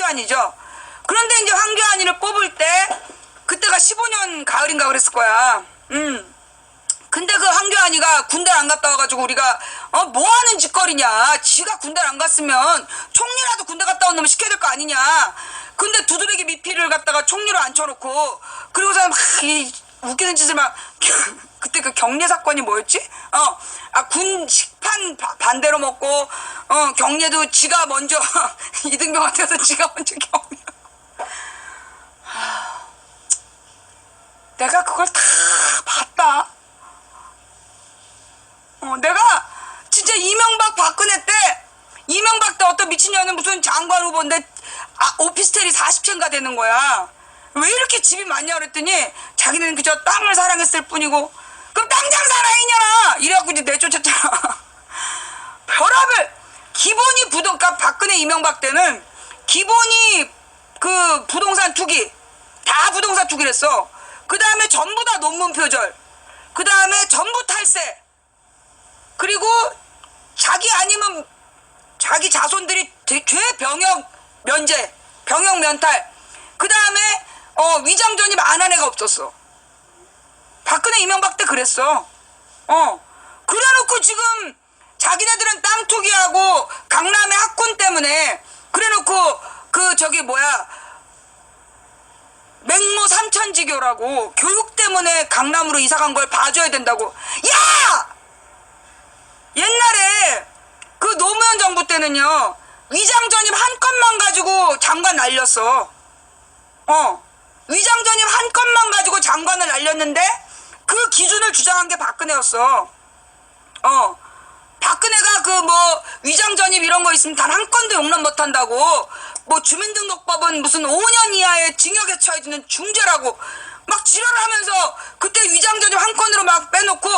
황교안이죠. 그런데 이제 황교안이를 뽑을 때 그때가 15년 가을인가 그랬을 거야. 근데 그 황교안이가 군대를 안 갔다 와가지고 우리가 뭐 하는 짓거리냐. 지가 군대를 안 갔으면 총리라도 군대 갔다 온 놈을 시켜야 될 거 아니냐. 근데 두드러기 미피를 갖다가 총리로 앉혀놓고 그리고서 막 이 웃기는 짓을 막 그때 그 경례 사건이 뭐였지? 군 식판 반대로 먹고 경례도 지가 먼저 이등병한테서 지가 먼저 경례. 내가 그걸 다 봤다. 내가 진짜 이명박 박근혜 때 이명박 때 어떤 미친년은 무슨 장관 후보인데 오피스텔이 40채인가 되는 거야. 왜 이렇게 집이 많냐 그랬더니 자기는 그저 땅을 사랑했을 뿐이고 그럼 땅 장사나 이년아 이래갖고 이제 내쫓았잖아. 별합을 기본이 부동값 박근혜 이명박 때는 기본이 그 부동산 투기 다 부동산 투기랬어. 그 다음에 전부 다 논문 표절 그 다음에 전부 탈세 그리고 자기 아니면 자기 자손들이 죄 병역 면제 병역 면탈 그 다음에 위장 전입 안 한 애가 없었어. 박근혜 이명박 때 그랬어. 그래놓고 지금 자기네들은 땅 투기하고 강남의 학군 때문에 그래놓고 그 저기 뭐야 맹모 삼천지교라고 교육 때문에 강남으로 이사간 걸 봐줘야 된다고. 야! 옛날에 그 노무현 정부 때는요 위장 전입 한 건만 가지고 장관 날렸어. 위장 전입 한 건만 가지고 장관을 날렸는데 그 기준을 주장한 게 박근혜였어. 박근혜가 그 뭐 위장 전입 이런 거 있으면 단 한 건도 용납 못 한다고 뭐 주민등록법은 무슨 5년 이하의 징역에 처해지는 중죄라고 막 지랄을 하면서 그때 위장 전입 한 건으로 막 빼놓고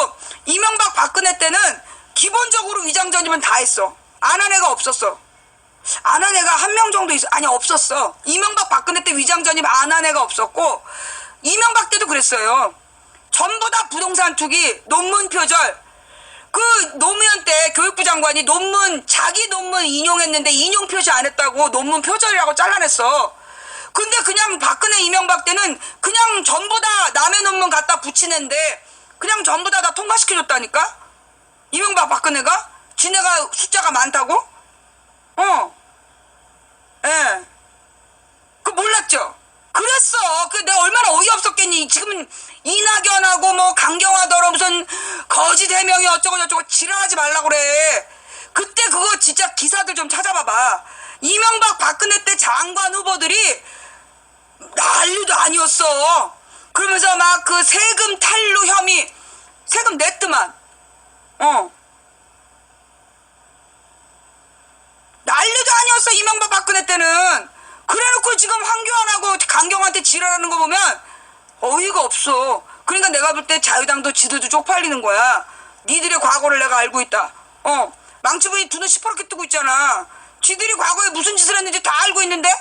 이명박 박근혜 때는 기본적으로 위장 전입은 다 했어. 안 한 애가 없었어. 안 한 애가 한 명 정도 있어. 아니 없었어. 이명박 박근혜 때 위장 전입 안 한 애가 없었고 이명박 때도 그랬어요. 전부 다 부동산 투기, 논문 표절. 그 노무현 때 교육부 장관이 자기 논문 인용했는데 인용 표시 안 했다고 논문 표절이라고 잘라냈어. 근데 그냥 박근혜 이명박 때는 그냥 전부 다 남의 논문 갖다 붙이는데 그냥 전부 다 통과시켜줬다니까? 이명박 박근혜가? 지네가 숫자가 많다고? 예. 그 몰랐죠? 그랬어. 그 내가 얼마나 어이없었겠니. 지금 이낙연하고 뭐 강경화더러 무슨 거짓 해명이 어쩌고 저쩌고 지랄하지 말라고 그래. 그때 그거 진짜 기사들 좀 찾아봐봐. 이명박 박근혜 때 장관 후보들이 난리도 아니었어. 그러면서 막 그 세금 탈루 혐의 세금 냈더만. 난리도 아니었어 이명박 박근혜 때는. 그래놓고 지금 황교안하고 강경한테 지랄하는 거 보면 어이가 없어. 그러니까 내가 볼 때 자유당도 지들도 쪽팔리는 거야. 니들의 과거를 내가 알고 있다. 망치분이 두 눈 시퍼렇게 뜨고 있잖아. 지들이 과거에 무슨 짓을 했는지 다 알고 있는데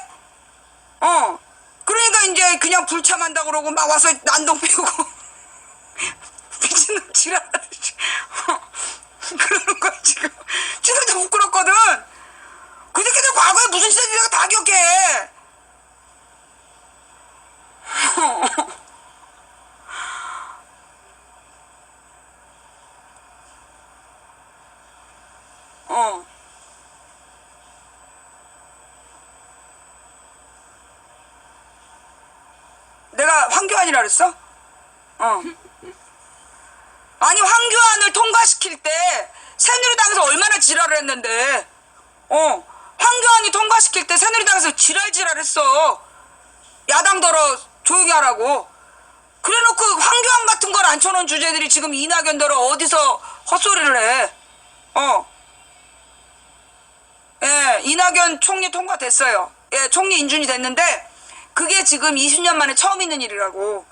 그러니까 이제 그냥 불참한다 그러고 막 와서 난동 피우고 미친놈 지랄하듯이 그러는 거야 지금. 지들도 부끄럽거든. 그 새끼들 과거에 무슨 짓을 했는지 다 기억해. 내가 황교안이라 그랬어? 아니 황교안을 통과시킬 때 새누리당에서 얼마나 지랄을 했는데 황교안이 통과시킬 때 새누리당에서 지랄했어. 야당더러 조용히 하라고. 그래놓고 황교안 같은 걸 앉혀놓은 주제들이 지금 이낙연더러 어디서 헛소리를 해. 예, 이낙연 총리 통과됐어요. 예, 총리 인준이 됐는데 그게 지금 20년 만에 처음 있는 일이라고.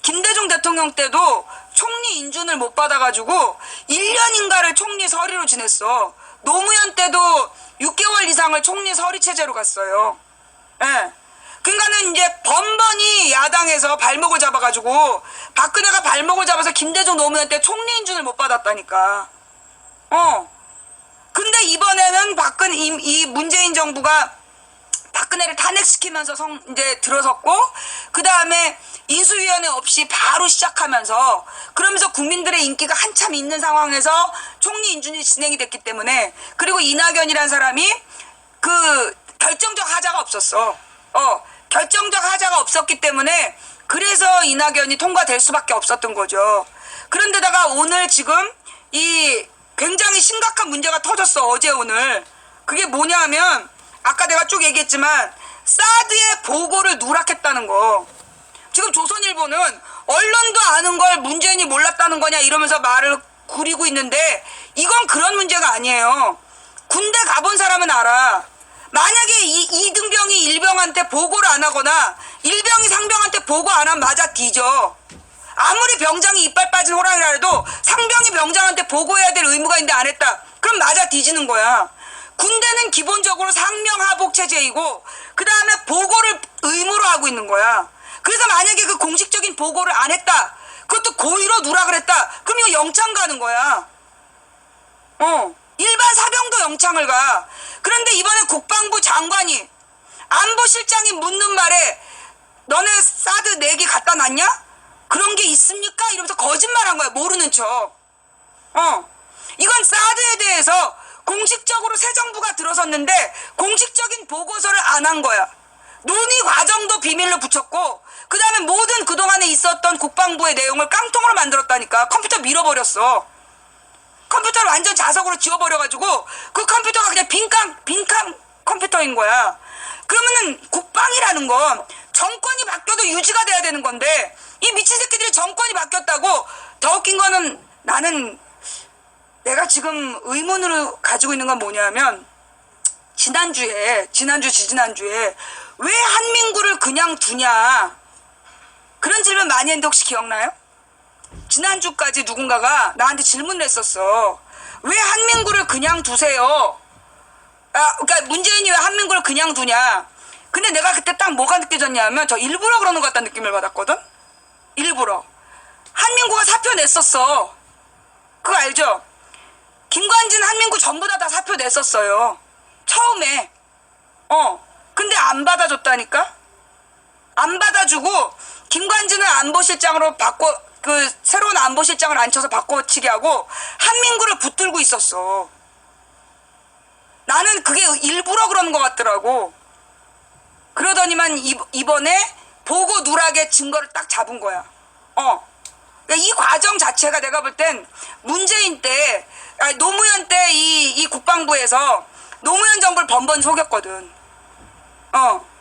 김대중 대통령 때도 총리 인준을 못 받아가지고 1년인가를 총리 서리로 지냈어. 노무현 때도 6개월 이상을 총리 서리 체제로 갔어요. 예. 그러니까는 이제 번번이 야당에서 발목을 잡아가지고 박근혜가 발목을 잡아서 김대중 노무현 때 총리 인준을 못 받았다니까. 근데 이번에는 이 문재인 정부가 박근혜를 탄핵시키면서 이제 들어섰고, 그 다음에 인수위원회 없이 바로 시작하면서, 그러면서 국민들의 인기가 한참 있는 상황에서 총리 인준이 진행이 됐기 때문에, 그리고 이낙연이라는 사람이 그 결정적 하자가 없었어. 결정적 하자가 없었기 때문에, 그래서 이낙연이 통과될 수밖에 없었던 거죠. 그런데다가 오늘 지금 이 굉장히 심각한 문제가 터졌어. 어제 오늘. 그게 뭐냐 하면 아까 내가 쭉 얘기했지만 사드의 보고를 누락했다는 거. 지금 조선일보는 언론도 아는 걸 문재인이 몰랐다는 거냐 이러면서 말을 구리고 있는데, 이건 그런 문제가 아니에요. 군대 가본 사람은 알아. 만약에 이등병이 일병한테 보고를 안 하거나 일병이 상병한테 보고 안 하면 맞아 뒤져. 아무리 병장이 이빨 빠진 호랑이라 해도 상병이 병장한테 보고해야 될 의무가 있는데 안 했다. 그럼 맞아 뒤지는 거야. 군대는 기본적으로 상명하복 체제이고 그 다음에 보고를 의무로 하고 있는 거야. 그래서 만약에 그 공식적인 보고를 안 했다. 그것도 고의로 누락을 했다. 그럼 이거 영창 가는 거야. 일반 사병도 영창을 가. 그런데 이번에 국방부 장관이 안보실장이 묻는 말에 너네 사드 4개 갖다 놨냐? 그런 게 있습니까? 이러면서 거짓말한 거야. 모르는 척. 이건 사드에 대해서 공식적으로 새 정부가 들어섰는데 공식적인 보고서를 안 한 거야. 논의 과정도 비밀로 붙였고 그 다음에 모든 그동안에 있었던 국방부의 내용을 깡통으로 만들었다니까. 컴퓨터 밀어버렸어. 컴퓨터를 완전 자석으로 지워버려가지고 그 컴퓨터가 그냥 빈칸 컴퓨터인 거야. 그러면은 국방이라는 건 정권이 바뀌어도 유지가 돼야 되는 건데 이 미친 새끼들이 정권이 바뀌었다고. 더 웃긴 거는 나는 내가 지금 의문으로 가지고 있는 건 뭐냐면 지지난주에 왜 한민구를 그냥 두냐 그런 질문 많이 했는데 혹시 기억나요? 지난주까지 누군가가 나한테 질문을 했었어. 왜 한민구를 그냥 두세요? 그러니까 문재인이 왜 한민구를 그냥 두냐. 근데 내가 그때 딱 뭐가 느껴졌냐면 저 일부러 그러는 것 같다는 느낌을 받았거든. 일부러. 한민구가 사표 냈었어. 그거 알죠? 김관진, 한민구 전부 다 사표 냈었어요. 처음에. 근데 안 받아줬다니까? 안 받아주고 김관진을 안보실장으로 그 새로운 안보실장을 앉혀서 바꿔치기 하고 한민구를 붙들고 있었어. 나는 그게 일부러 그러는 것 같더라고. 그러더니만 이번에 보고 누락의 증거를 딱 잡은 거야. 이 과정 자체가 내가 볼 땐 문재인 때, 노무현 때 이 국방부에서 노무현 정부를 번번 속였거든.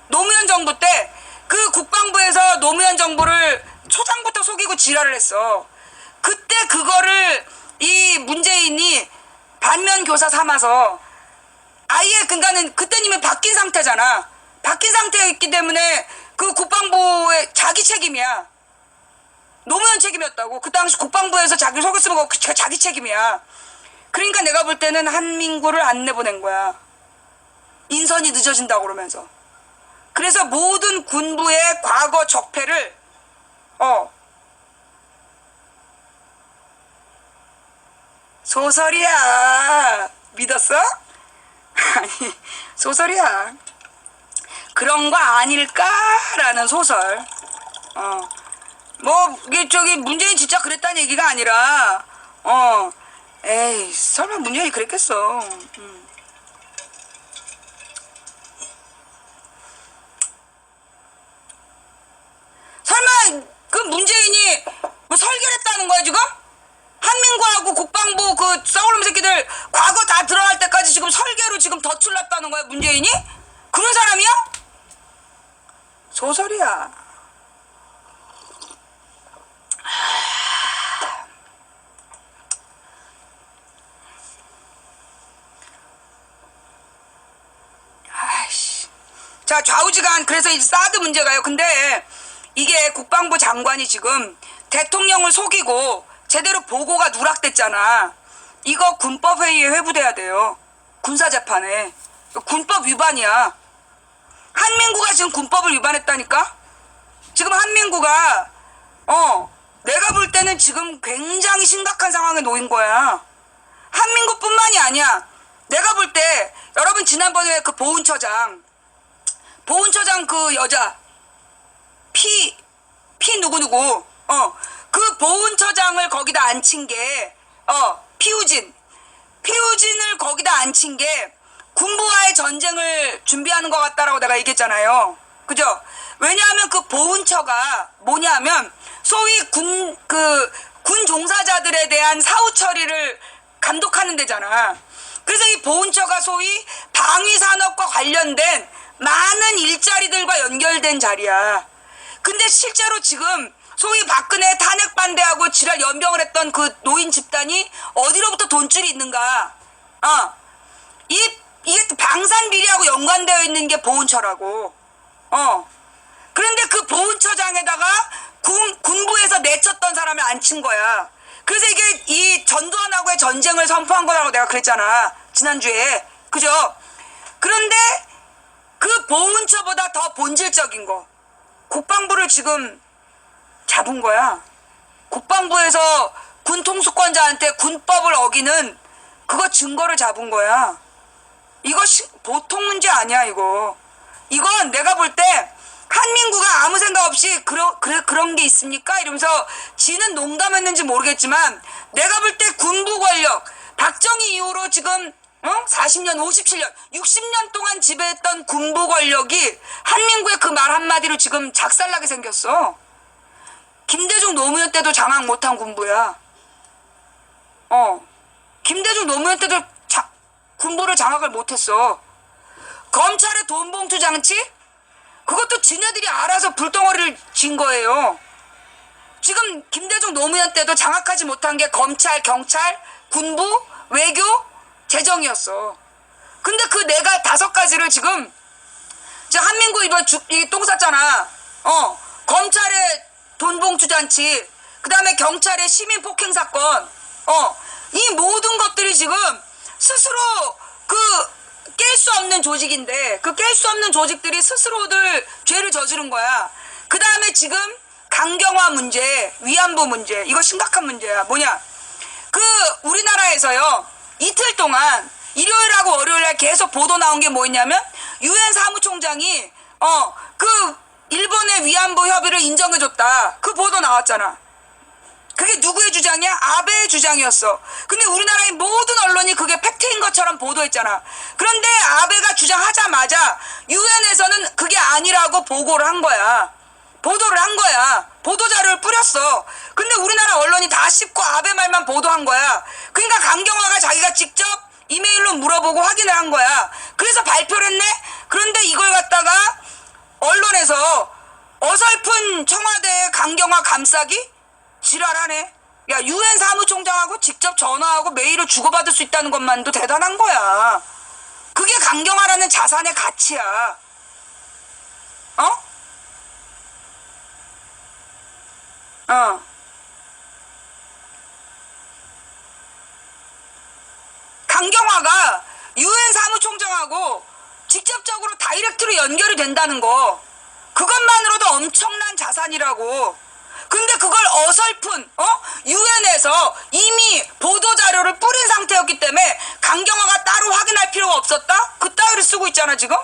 노무현 정부 때 그 국방부에서 노무현 정부를 초장부터 속이고 지랄을 했어. 그때 그거를 이 문재인이 반면교사 삼아서 아예 그러니까는 그때는 이미 바뀐 상태잖아. 바뀐 상태였기 때문에 그 국방부의 자기 책임이야. 노무현 책임이었다고. 그 당시 국방부에서 자기를 속였으면 그거 자기 책임이야. 그러니까 내가 볼 때는 한민구를 안 내보낸 거야. 인선이 늦어진다고 그러면서. 그래서 모든 군부의 과거 적폐를 소설이야. 믿었어? 아니 소설이야. 그런 거 아닐까라는 소설. 뭐 이게 저기 문재인 진짜 그랬다는 얘기가 아니라 에이 설마 문재인이 그랬겠어. 설마 그 문재인이 뭐 설계를 했다는 거야 지금? 한민구하고 국방부 그 썩어놈 새끼들 과거 다 들어갈 때까지 지금 설계로 지금 덫을 놨다는 거야 문재인이? 그런 사람이야? 소설이야. 아이씨. 자, 좌우지간 그래서 이제 사드 문제가요. 근데 이게 국방부 장관이 지금 대통령을 속이고 제대로 보고가 누락됐잖아. 이거 군법회의에 회부돼야 돼요. 군사재판에. 군법 위반이야. 한민구가 지금 군법을 위반했다니까? 지금 한민구가 내가 볼 때는 지금 굉장히 심각한 상황에 놓인 거야. 한민구뿐만이 아니야. 내가 볼 때 여러분 지난번에 그 보훈처장 보훈처장 그 여자 피 누구누구 그 보훈처장을 거기다 앉힌 게 피우진을 거기다 앉힌 게 군부와의 전쟁을 준비하는 것 같다라고 내가 얘기했잖아요. 그죠? 왜냐하면 그 보훈처가 뭐냐면 소위 군 종사자들에 대한 사후 처리를 감독하는 데잖아. 그래서 이 보훈처가 소위 방위산업과 관련된 많은 일자리들과 연결된 자리야. 근데 실제로 지금 소위 박근혜 탄핵 반대하고 지랄 연병을 했던 그 노인 집단이 어디로부터 돈줄이 있는가? 이게 방산비리하고 연관되어 있는 게 보훈처라고. 그런데 그 보훈처장에다가 군부에서 내쳤던 사람을 앉힌 거야. 그래서 이게 이 전두환하고의 전쟁을 선포한 거라고 내가 그랬잖아. 지난주에. 그죠? 그런데 그 보훈처보다 더 본질적인 거. 국방부를 지금 잡은 거야. 국방부에서 군 통수권자한테 군법을 어기는 그거 증거를 잡은 거야. 이거 보통 문제 아니야, 이거. 이건 내가 볼 때 한민구가 아무 생각 없이 그런 게 있습니까? 이러면서 지는 농담했는지 모르겠지만 내가 볼 때 군부 권력 박정희 이후로 지금 40년, 57년, 60년 동안 지배했던 군부 권력이 한민구의 그 말 한마디로 지금 작살나게 생겼어. 김대중 노무현 때도 장악 못한 군부야. 김대중 노무현 때도 군부를 장악을 못했어. 검찰의 돈봉투 장치? 그것도 지네들이 알아서 불덩어리를 진 거예요. 지금 김대중 노무현 때도 장악하지 못한 게 검찰, 경찰, 군부, 외교, 재정이었어. 근데 그 내가 5가지를 지금 한민구 이번 똥 쌌잖아. 검찰의 돈봉투 잔치, 그 다음에 경찰의 시민 폭행 사건, 이 모든 것들이 지금 스스로 깰 수 없는 조직인데 그 깰 수 없는 조직들이 스스로들 죄를 저지른 거야. 그 다음에 지금 강경화 문제, 위안부 문제, 이거 심각한 문제야. 뭐냐? 우리나라에서요 이틀 동안 일요일하고 월요일날 계속 보도 나온 게 뭐였냐면 유엔 사무총장이 일본의 위안부 협의를 인정해줬다. 그 보도 나왔잖아. 그게 누구의 주장이야? 아베의 주장이었어. 근데 우리나라의 모든 언론이 그게 팩트인 것처럼 보도했잖아. 그런데 아베가 주장하자마자 유엔에서는 그게 아니라고 보고를 한 거야. 보도를 한 거야. 보도자료를 뿌렸어. 근데 우리나라 언론이 다 씹고 아베 말만 보도한 거야. 그러니까 강경화가 자기가 직접 이메일로 물어보고 확인을 한 거야. 그래서 발표를 했네? 그런데 이걸 갖다가 언론에서 어설픈 청와대의 강경화 감싸기? 지랄하네. 야, 유엔 사무총장하고 직접 전화하고 메일을 주고받을 수 있다는 것만도 대단한 거야. 그게 강경화라는 자산의 가치야. 강경화가 유엔 사무총장하고 직접적으로 다이렉트로 연결이 된다는 거, 그것만으로도 엄청난 자산이라고. 근데 그걸 어설픈 유엔에서 이미 보도자료를 뿌린 상태였기 때문에 강경화가 따로 확인할 필요가 없었다? 그따위를 쓰고 있잖아 지금.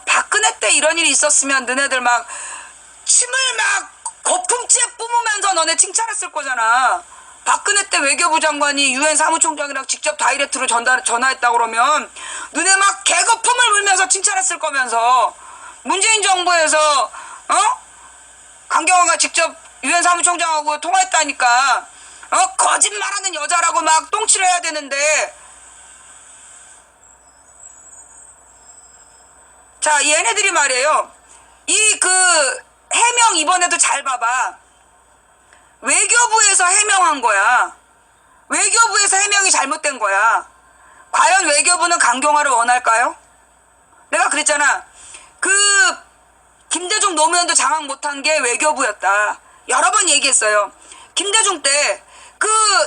박근혜 때 이런 일이 있었으면 너네들 막 침을 막 거품치에 뿜으면서 너네 칭찬했을 거잖아. 박근혜 때 외교부 장관이 유엔 사무총장이랑 직접 다이렉트로 전화했다 그러면 너네 막 개거품을 물면서 칭찬했을 거면서, 문재인 정부에서 강경화가 직접 유엔 사무총장하고 통화했다니까 거짓말하는 여자라고 막 똥치를 해야 되는데. 자, 얘네들이 말이에요. 해명 이번에도 잘 봐봐. 외교부에서 해명한 거야. 외교부에서 해명이 잘못된 거야. 과연 외교부는 강경화를 원할까요? 내가 그랬잖아. 김대중 노무현도 장악 못한 게 외교부였다. 여러 번 얘기했어요. 김대중 때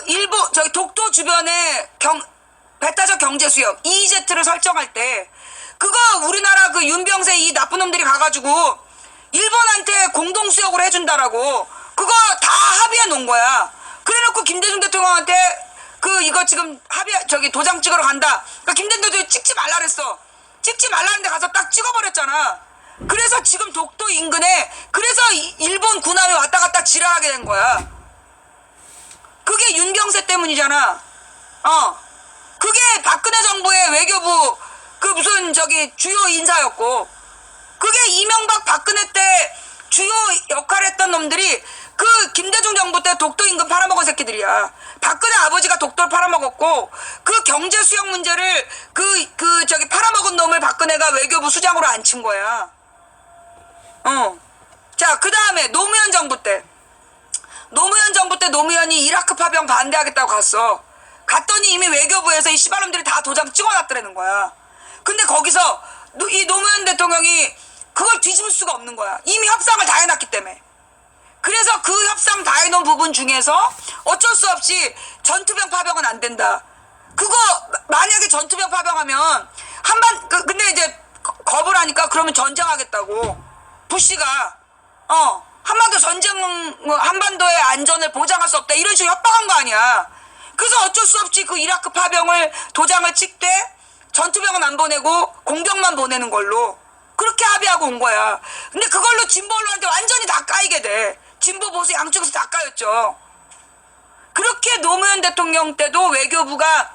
일본 독도 주변에 배타적 경제 수역 EEZ를 설정할 때 그거 우리나라 윤병세 이 나쁜 놈들이 가가지고 일본한테 공동 수역으로 해준다라고 그거 다 합의해 놓은 거야. 그래놓고 김대중 대통령한테 이거 지금 도장 찍으러 간다. 그러니까 김대중 대통령이 찍지 말라 그랬어. 찍지 말라는데 가서 딱 찍어버렸잖아. 그래서 지금 독도 인근에 그래서 일본 군함이 왔다 갔다 지랄하게 된 거야. 그게 윤경세 때문이잖아. 그게 박근혜 정부의 외교부 그 무슨 저기 주요 인사였고, 그게 이명박 박근혜 때 주요 역할을 했던 놈들이 그 김대중 정부 때 독도 인근 팔아먹은 새끼들이야. 박근혜 아버지가 독도를 팔아먹었고, 그 경제 수용 문제를 저기 팔아먹은 놈을 박근혜가 외교부 수장으로 앉힌 거야. 자, 그 다음에 노무현 정부 때 노무현이 이라크 파병 반대하겠다고 갔어. 갔더니 이미 외교부에서 이 씨발놈들이 다 도장 찍어놨더라는 거야. 근데 거기서 이 노무현 대통령이 그걸 뒤집을 수가 없는 거야. 이미 협상을 다 해놨기 때문에. 그래서 그 협상 다 해놓은 부분 중에서 어쩔 수 없이 전투병 파병은 안 된다. 그거 만약에 전투병 파병하면 근데 이제 겁을 하니까 그러면 전쟁하겠다고 부시가 한반도 한반도의 안전을 보장할 수 없다 이런 식으로 협박한 거 아니야. 그래서 어쩔 수 없이 그 이라크 파병을 도장을 찍되 전투병은 안 보내고 공병만 보내는 걸로 그렇게 합의하고 온 거야. 근데 그걸로 진보 언론한테 완전히 다 까이게 돼. 진보 보수 양쪽에서 다 까였죠. 그렇게 노무현 대통령 때도 외교부가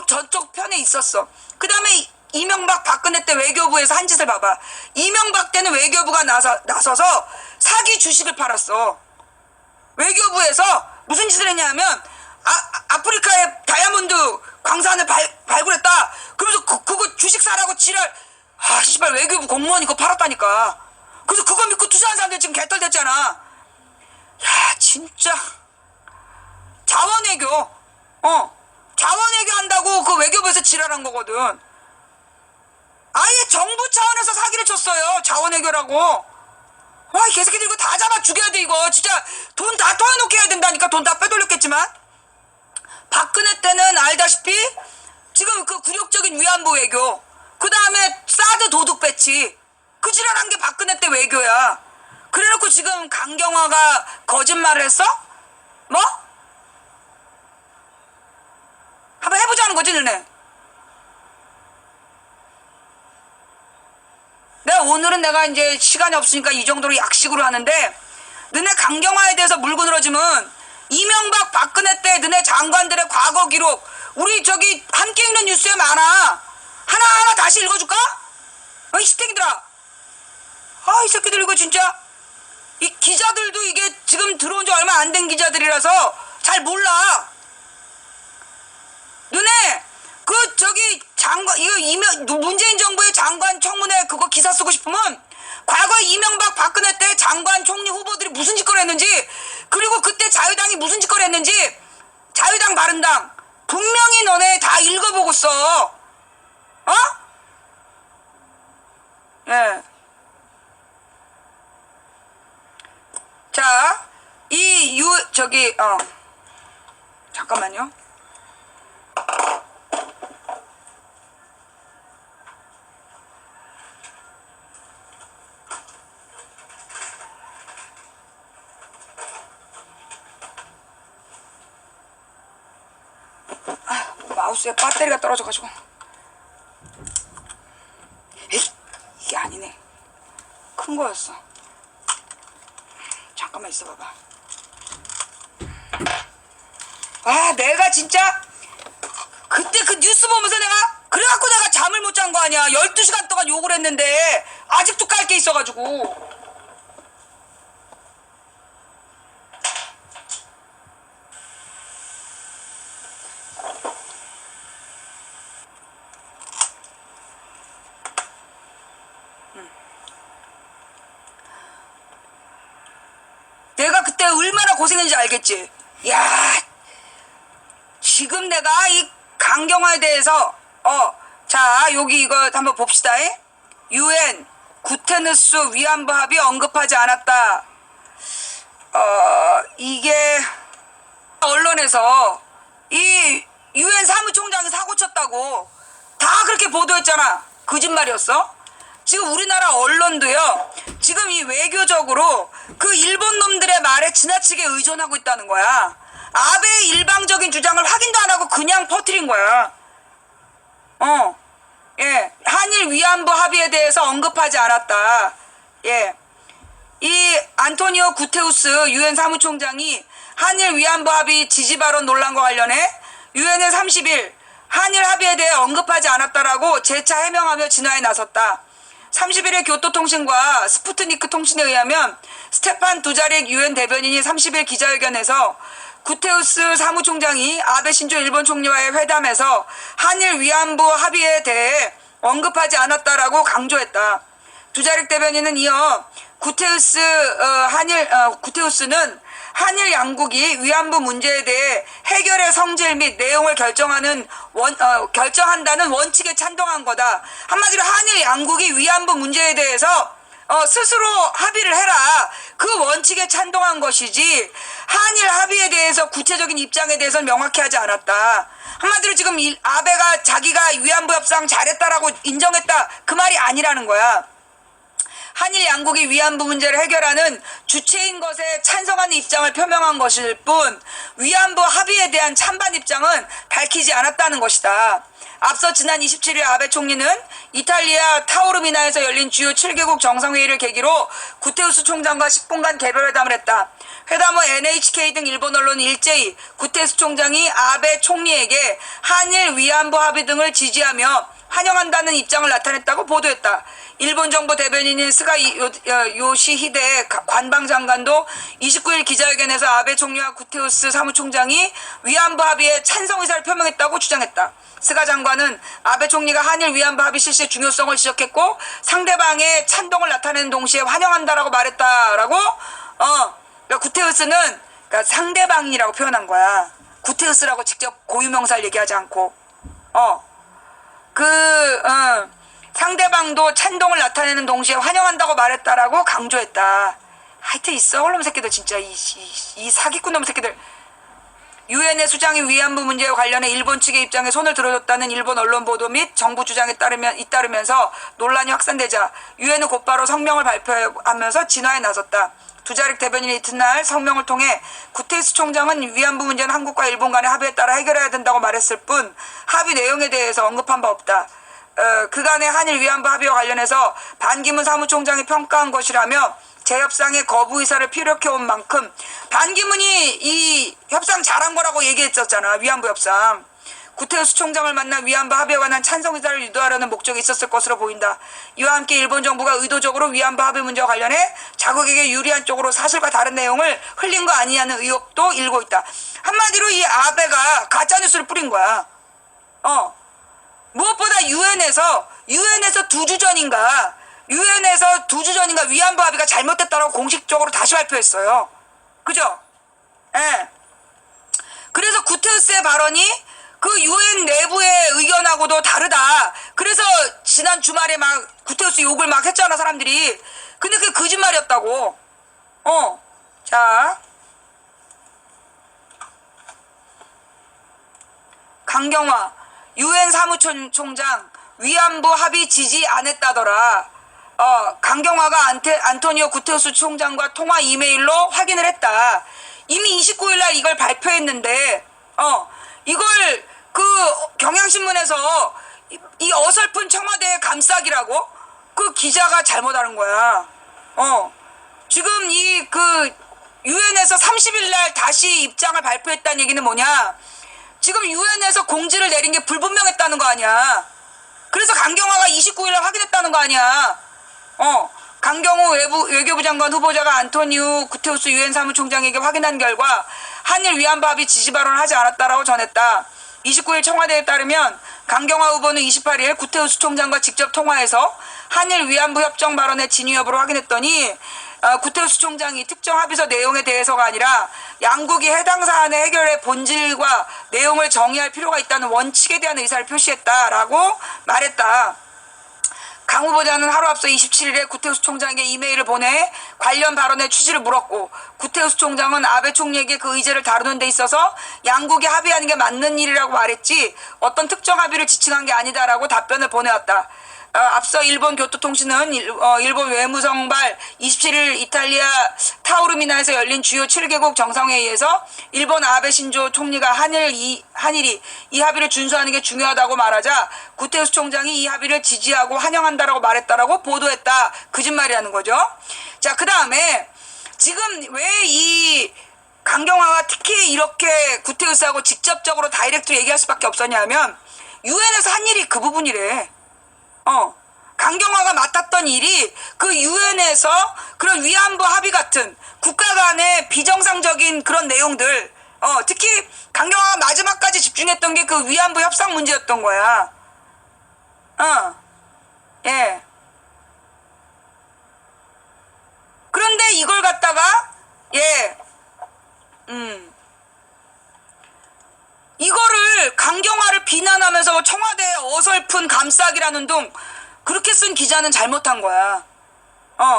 저쪽 편에 있었어. 그 다음에 이명박 박근혜 때 외교부에서 한 짓을 봐봐. 이명박 때는 외교부가 나서서 사기 주식을 팔았어. 외교부에서 무슨 짓을 했냐면 아프리카에 다이아몬드 광산을 발굴했다. 그러면서 그거 주식 사라고 지랄. 씨발 외교부 공무원이 그거 팔았다니까. 그래서 그거 믿고 투자한 사람들 지금 개털됐잖아. 야 진짜 자원외교 자원외교 한다고 그 외교부에서 지랄한 거거든. 아예 정부 차원에서 사기를 쳤어요. 자원외교라고. 와, 이 개새끼들 이거 다 잡아 죽여야 돼, 이거. 진짜 돈 다 토해놓게 해야 된다니까. 돈 다 빼돌렸겠지만. 박근혜 때는 알다시피 지금 그 굴욕적인 위안부 외교, 그 다음에 사드 도둑 배치, 그 지랄한 게 박근혜 때 외교야. 그래놓고 지금 강경화가 거짓말을 했어? 뭐? 한번 해보자는 거지, 너네. 오늘은 내가 이제 시간이 없으니까 이 정도로 약식으로 하는데, 너네 강경화에 대해서 물고 늘어지면 이명박 박근혜 때 너네 장관들의 과거 기록 우리 저기 함께 읽는 뉴스에 많아. 하나하나 다시 읽어줄까? 이 시탱이들아. 이 새끼들 이거 진짜 이 기자들도 이게 지금 들어온 지 얼마 안 된 기자들이라서 잘 몰라. 너네 그 저기 장관 이거 문재인 정부의 장관 청문회 그거 기사 쓰고 싶으면 과거 이명박 박근혜 때 장관 총리 후보들이 무슨 짓거리 했는지, 그리고 그때 자유당이 무슨 짓거리 했는지 자유당 바른당 분명히 너네 다 읽어보고 써. 예. 자, 잠깐만요. 마우스에 배터리가 떨어져가지고. 에이, 이게 아니네. 큰 거였어. 잠깐만 있어봐봐. 내가 진짜 그때 그 뉴스 보면서 그래갖고 내가 잠을 못 잔 거 아니야. 12시간 동안 욕을 했는데 아직도 깔 게 있어가지고. 내가 그때 얼마나 고생했는지 알겠지? 야, 지금 내가 이 강경화에 대해서 자 여기 이거 한번 봅시다. UN 구테르스 위안부 합의 언급하지 않았다. 이게 언론에서 이 UN 사무총장이 사고 쳤다고 다 그렇게 보도했잖아. 거짓말이었어? 지금 우리나라 언론도요, 지금 이 외교적으로 그 일본 놈들의 말에 지나치게 의존하고 있다는 거야. 아베의 일방적인 주장을 확인도 안 하고 그냥 퍼뜨린 거야. 예, 한일 위안부 합의에 대해서 언급하지 않았다. 예, 이 안토니오 구테우스 유엔 사무총장이 한일 위안부 합의 지지 발언 논란과 관련해 유엔은 30일 한일 합의에 대해 언급하지 않았다라고 재차 해명하며 진화에 나섰다. 30일의 교토통신과 스푸트니크 통신에 의하면 스테판 두자릭 유엔 대변인이 30일 기자회견에서 구테우스 사무총장이 아베 신조 일본 총리와의 회담에서 한일 위안부 합의에 대해 언급하지 않았다라고 강조했다. 두자릭 대변인은 이어 구테우스는 한일 양국이 위안부 문제에 대해 해결의 성질 및 내용을 결정한다는 원칙에 찬동한 거다. 한마디로 한일 양국이 위안부 문제에 대해서 스스로 합의를 해라. 그 원칙에 찬동한 것이지 한일 합의에 대해서 구체적인 입장에 대해서는 명확히 하지 않았다. 한마디로 지금 아베가 자기가 위안부 협상 잘했다라고 인정했다. 그 말이 아니라는 거야. 한일 양국이 위안부 문제를 해결하는 주체인 것에 찬성하는 입장을 표명한 것일 뿐 위안부 합의에 대한 찬반 입장은 밝히지 않았다는 것이다. 앞서 지난 27일 아베 총리는 이탈리아 타오르미나에서 열린 주요 7개국 정상회의를 계기로 구테우스 총장과 10분간 개별회담을 했다. 회담 후 NHK 등 일본 언론은 일제히 구테우스 총장이 아베 총리에게 한일 위안부 합의 등을 지지하며 환영한다는 입장을 나타냈다고 보도했다. 일본 정부 대변인인 스가 요시히데 관방장관도 29일 기자회견에서 아베 총리와 구테우스 사무총장이 위안부 합의에 찬성 의사를 표명했다고 주장했다. 스가 장관은 아베 총리가 한일 위안부 합의 실시의 중요성을 지적했고 상대방의 찬동을 나타내는 동시에 환영한다라고 말했다라고 그러니까 구테우스는 그러니까 상대방이라고 표현한 거야. 구테우스라고 직접 고유명사를 얘기하지 않고 상대방도 찬동을 나타내는 동시에 환영한다고 말했다라고 강조했다. 하여튼 이 썩을놈 새끼들 진짜 이 사기꾼 놈 새끼들. 유엔의 수장이 위안부 문제와 관련해 일본 측의 입장에 손을 들어줬다는 일본 언론 보도 및 정부 주장에 잇따르면서 논란이 확산되자 유엔은 곧바로 성명을 발표하면서 진화에 나섰다. 두자릭 대변인이 이튿날 성명을 통해 구테우스 총장은 위안부 문제는 한국과 일본 간의 합의에 따라 해결해야 된다고 말했을 뿐 합의 내용에 대해서 언급한 바 없다. 그간의 한일 위안부 합의와 관련해서 반기문 사무총장이 평가한 것이라며 재협상의 거부 의사를 피력해온 만큼 반기문이 이 협상 잘한 거라고 얘기했었잖아. 위안부 협상. 구테우스 총장을 만나 위안부 합의에 관한 찬성 의사를 유도하려는 목적이 있었을 것으로 보인다. 이와 함께 일본 정부가 의도적으로 위안부 합의 문제와 관련해 자국에게 유리한 쪽으로 사실과 다른 내용을 흘린 거 아니냐는 의혹도 일고 있다. 한마디로 이 아베가 가짜뉴스를 뿌린 거야. 무엇보다 유엔에서 2주 전인가 위안부 합의가 잘못됐다고 공식적으로 다시 발표했어요. 그죠? 예. 그래서 구테우스의 발언이 그 유엔 내부의 의견하고도 다르다. 그래서 지난 주말에 막 구테우스 욕을 막 했잖아, 사람들이. 근데 그게 거짓말이었다고. 자. 강경화 유엔 사무총장 위안부 합의 지지 안 했다더라. 강경화가 안토니오 구테우스 총장과 통화 이메일로 확인을 했다. 이미 29일 날 이걸 발표했는데 이걸 그 경향신문에서 이 어설픈 청와대의 감싸기라고 그 기자가 잘못하는 거야. 지금 이 그 유엔에서 30일 날 다시 입장을 발표했다는 얘기는 뭐냐? 지금 유엔에서 공지를 내린 게 불분명했다는 거 아니야. 그래서 강경화가 29일 날 확인했다는 거 아니야. 강경호 외교부 장관 후보자가 안토니오 구테우스 유엔 사무총장에게 확인한 결과 한일 위안부 합의 지지 발언을 하지 않았다라고 전했다. 29일 청와대에 따르면 강경화 후보는 28일 구테우스 총장과 직접 통화해서 한일 위안부 협정 발언의 진위 여부를 확인했더니 구테우스 총장이 특정 합의서 내용에 대해서가 아니라 양국이 해당 사안의 해결의 본질과 내용을 정의할 필요가 있다는 원칙에 대한 의사를 표시했다라고 말했다. 강 후보자는 하루 앞서 27일에 구테우스 총장에게 이메일을 보내 관련 발언의 취지를 물었고 구테우스 총장은 아베 총리에게 그 의제를 다루는 데 있어서 양국이 합의하는 게 맞는 일이라고 말했지 어떤 특정 합의를 지칭한 게 아니다라고 답변을 보내왔다. 앞서 일본 교토통신은 일본 외무성발 27일 이탈리아 타우르미나에서 열린 주요 7개국 정상회의에서 일본 아베 신조 총리가 한일이 이 합의를 준수하는 게 중요하다고 말하자 구테우스 총장이 이 합의를 지지하고 환영한다라고 말했다라고 보도했다. 거짓말이라는 거죠. 자, 그 다음에 지금 왜 이 강경화가 특히 이렇게 구테우스하고 직접적으로 다이렉트로 얘기할 수밖에 없었냐면 유엔에서 한 일이 그 부분이래. 강경화가 맡았던 일이 그 유엔에서 그런 위안부 합의 같은 국가 간의 비정상적인 그런 내용들, 특히 강경화가 마지막까지 집중했던 게 그 위안부 협상 문제였던 거야. 예. 그런데 이걸 갖다가, 이거를 강경화를 비난하면서 청와대 어설픈 감싸기라는 둥 그렇게 쓴 기자는 잘못한 거야.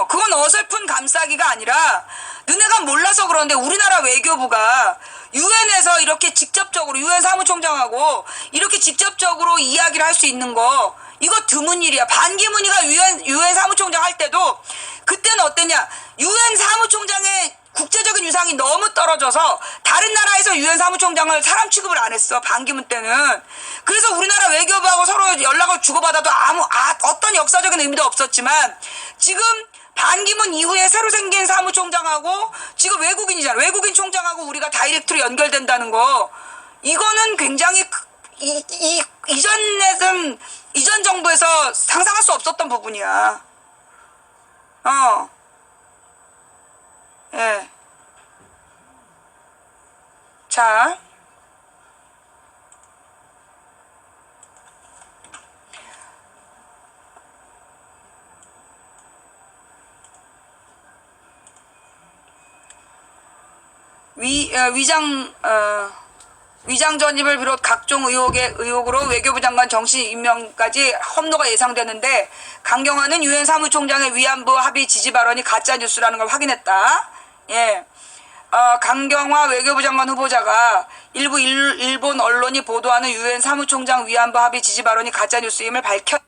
그건 어설픈 감싸기가 아니라 너네가 몰라서 그러는데 우리나라 외교부가 유엔에서 이렇게 직접적으로 유엔 사무총장하고 이렇게 직접적으로 이야기를 할 수 있는 거 이거 드문 일이야. 반기문이가 유엔 사무총장 할 때도 그때는 어땠냐? 유엔 사무총장의 국제적인 위상이 너무 떨어져서 다른 나라에서 유엔 사무총장을 사람 취급을 안 했어. 반기문 때는. 그래서 우리나라 외교부하고 서로 연락을 주고받아도 어떤 역사적인 의미도 없었지만 지금 반기문 이후에 새로 생긴 사무총장하고 지금 외국인이잖아. 외국인 총장하고 우리가 다이렉트로 연결된다는 거 이거는 굉장히 이전 정부에서 상상할 수 없었던 부분이야. 예. 자. 위장 전입을 비롯 각종 의혹으로 외교부 장관 정시 임명까지 험로가 예상되는데 강경화는 유엔 사무총장의 위안부 합의 지지 발언이 가짜 뉴스라는 걸 확인했다. 예. 강경화 외교부 장관 후보자가 일부 일본 언론이 보도하는 유엔 사무총장 위안부 합의 지지 발언이 가짜 뉴스임을 밝혔.